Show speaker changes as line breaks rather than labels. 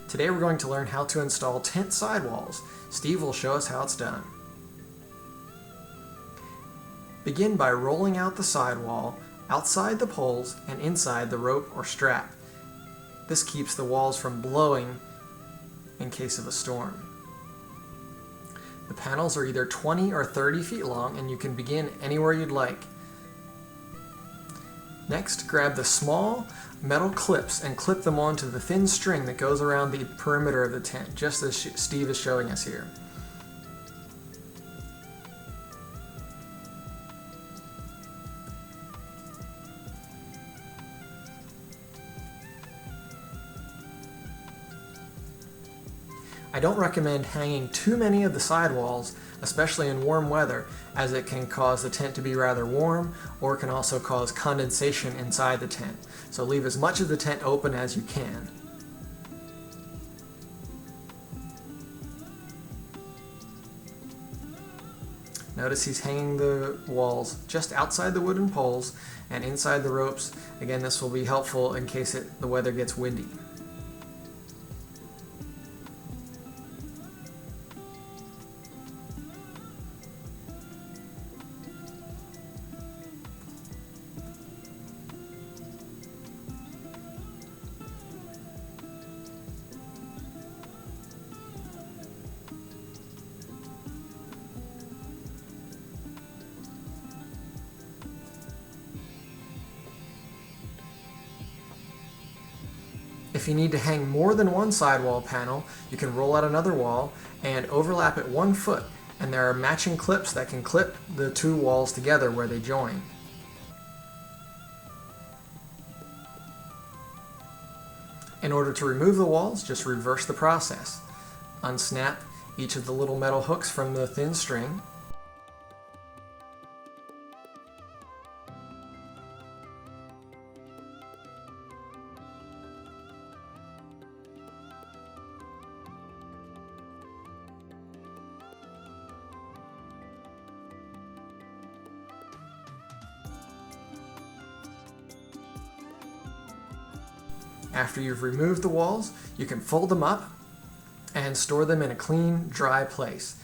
Today we're going to learn how to install tent sidewalls. Steve will show us how it's done. Begin by rolling out the sidewall outside the poles and inside the rope or strap. This keeps the walls from blowing in case of a storm. The panels are either 20 or 30 feet long, and you can begin anywhere you'd like. Next, grab the small metal clips and clip them onto the thin string that goes around the perimeter of the tent, just as Steve is showing us here. I don't recommend hanging too many of the sidewalls, especially in warm weather, as it can cause the tent to be rather warm, or it can also cause condensation inside the tent. So leave as much of the tent open as you can. Notice he's hanging the walls just outside the wooden poles and inside the ropes. Again, this will be helpful in case the weather gets windy. If you need to hang more than one sidewall panel, you can roll out another wall and overlap it 1 foot, and there are matching clips that can clip the two walls together where they join. In order to remove the walls, just reverse the process. Unsnap each of the little metal hooks from the thin string. After you've removed the walls, you can fold them up and store them in a clean, dry place.